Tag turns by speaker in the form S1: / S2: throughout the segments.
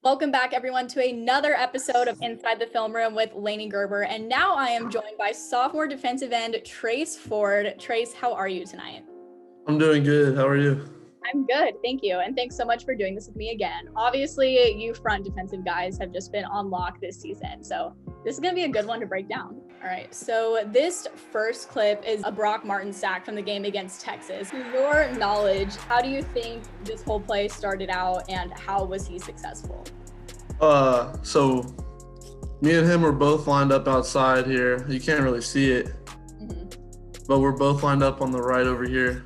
S1: Welcome back, everyone, to another episode of Inside the Film Room with Lainey Gerber. And now I am joined by sophomore defensive end Trace Ford. Trace, how are you tonight?
S2: I'm doing good. How are you?
S1: I'm good, thank you. And thanks so much for doing this with me again. Obviously, you front defensive guys have just been on lock this season, so this is going to be a good one to break down. All right, so this first clip is a Brock Martin sack from the game against Texas. To your knowledge, how do you think this whole play started out and how was he successful?
S2: So me and him were both lined up outside here. You can't really see it, but we're both lined up on the right over here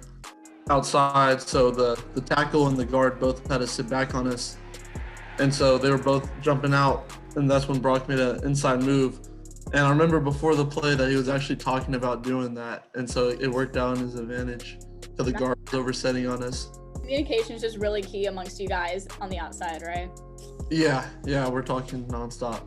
S2: outside. So the tackle and the guard both had to sit back on us. And so they were both jumping out, and that's when Brock made an inside move. And I remember before the play that he was actually talking about doing that. And so it worked out in his advantage because the guard was oversetting on us.
S1: Communication is just really key amongst you guys on the outside, right?
S2: Yeah, we're talking nonstop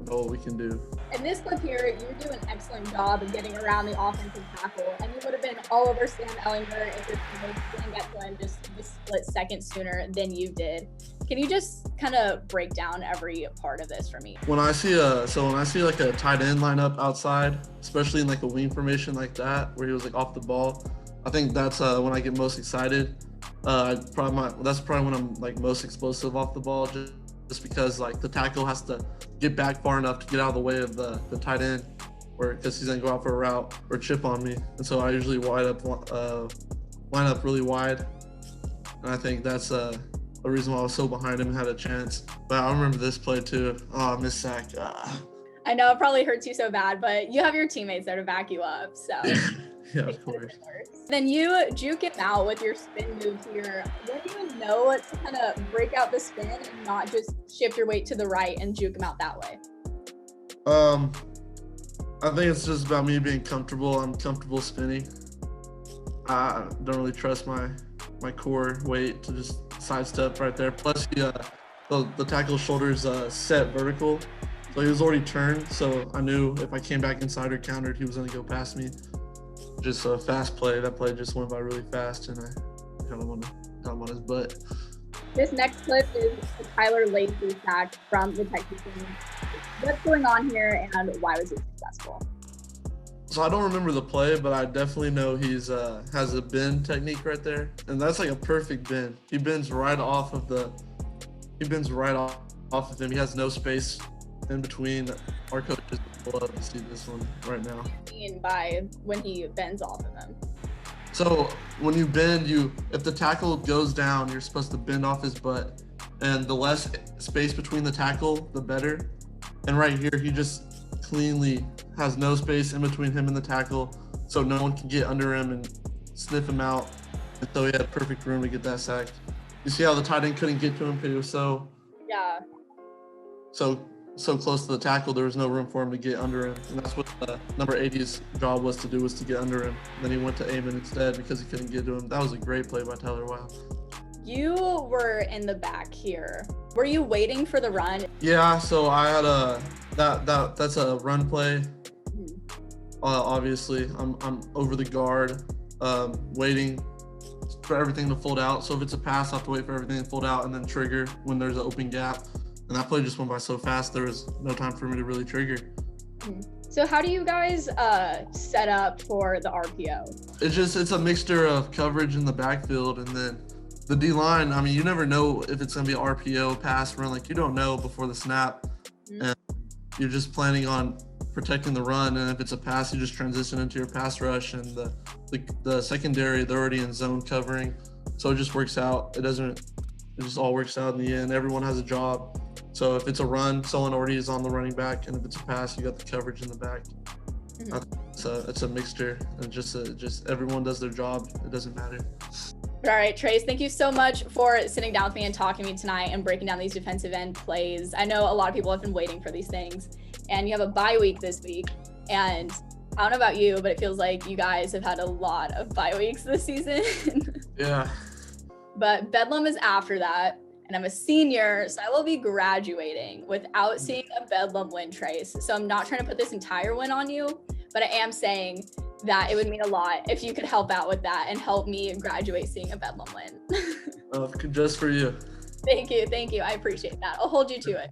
S2: about what we can do.
S1: In this clip here, you do an excellent job of getting around the offensive tackle, and you would have been all over Sam Ellinger if your teammates didn't get to him just a split second sooner than you did. Can you just kind of break down every part of this for me?
S2: When I see like a tight end line up outside, especially in like a wing formation like that, where he was like off the ball, I think that's when I get most excited. That's probably when I'm like most explosive off the ball, just because like the tackle has to get back far enough to get out of the way of the tight end, because he's gonna go out for a route or chip on me. And so I usually line up really wide, and I think that's a reason why I was so behind him and had a chance. But I remember this play too. Oh, missed sack.
S1: I know it probably hurts you so bad, but you have your teammates there to back you up. So
S2: yeah, of course.
S1: Then you juke him out with your spin move here. What do you know to kind of break out the spin and not just shift your weight to the right and juke him out that way?
S2: I think it's just about me being comfortable. I'm comfortable spinning. I don't really trust my core weight to just sidestep right there. Plus, the tackle's shoulders set vertical, so he was already turned. So I knew if I came back inside or countered, he was going to go past me. Just a fast play. That play just went by really fast, and I kind of want to got him on his butt.
S1: This next clip is a Tyler Lainey sack from the Texas team. What's going on here, and why was he successful?
S2: So I don't remember the play, but I definitely know he's has a bend technique right there, and that's like a perfect bend. He bends right off of him. He has no space in between. Our coaches would love to see this one right now.
S1: What do you mean by when he bends off of him?
S2: So when you bend, if the tackle goes down, you're supposed to bend off his butt, and the less space between the tackle, the better. And right here, he just cleanly has no space in between him and the tackle, so no one can get under him and sniff him out. And so he had perfect room to get that sack. You see how the tight end couldn't get to him because he was so close to the tackle, there was no room for him to get under him. And that's what number 80's job was to do, was to get under him. And then he went to Amon instead because he couldn't get to him. That was a great play by Tyler. Wow.
S1: You were in the back here. Were you waiting for the run?
S2: Yeah, so I had that's a run play. Obviously, I'm over the guard, waiting for everything to fold out. So if it's a pass, I have to wait for everything to fold out and then trigger when there's an open gap. And that play just went by so fast, there was no time for me to really trigger.
S1: So how do you guys set up for the RPO?
S2: It's a mixture of coverage in the backfield, and then the D-line. I mean, you never know if it's going to be an RPO, pass, run. Like, you don't know before the snap. And you're just planning on protecting the run, and if it's a pass, you just transition into your pass rush, and the secondary, they're already in zone covering. So it just works out. It just all works out in the end. Everyone has a job. So if it's a run, someone already is on the running back, and if it's a pass, you got the coverage in the back. It's a mixture, and just everyone does their job. It doesn't matter.
S1: All right, Trace, thank you so much for sitting down with me and talking to me tonight and breaking down these defensive end plays. I know a lot of people have been waiting for these things, and you have a bye week this week. And I don't know about you, but it feels like you guys have had a lot of bye weeks this season.
S2: Yeah.
S1: But Bedlam is after that, and I'm a senior, so I will be graduating without seeing a Bedlam win, Trace. So I'm not trying to put this entire win on you, but I am saying that it would mean a lot if you could help out with that and help me graduate seeing a Bedlam win.
S2: Just for you.
S1: Thank you. I appreciate that. I'll hold you to it.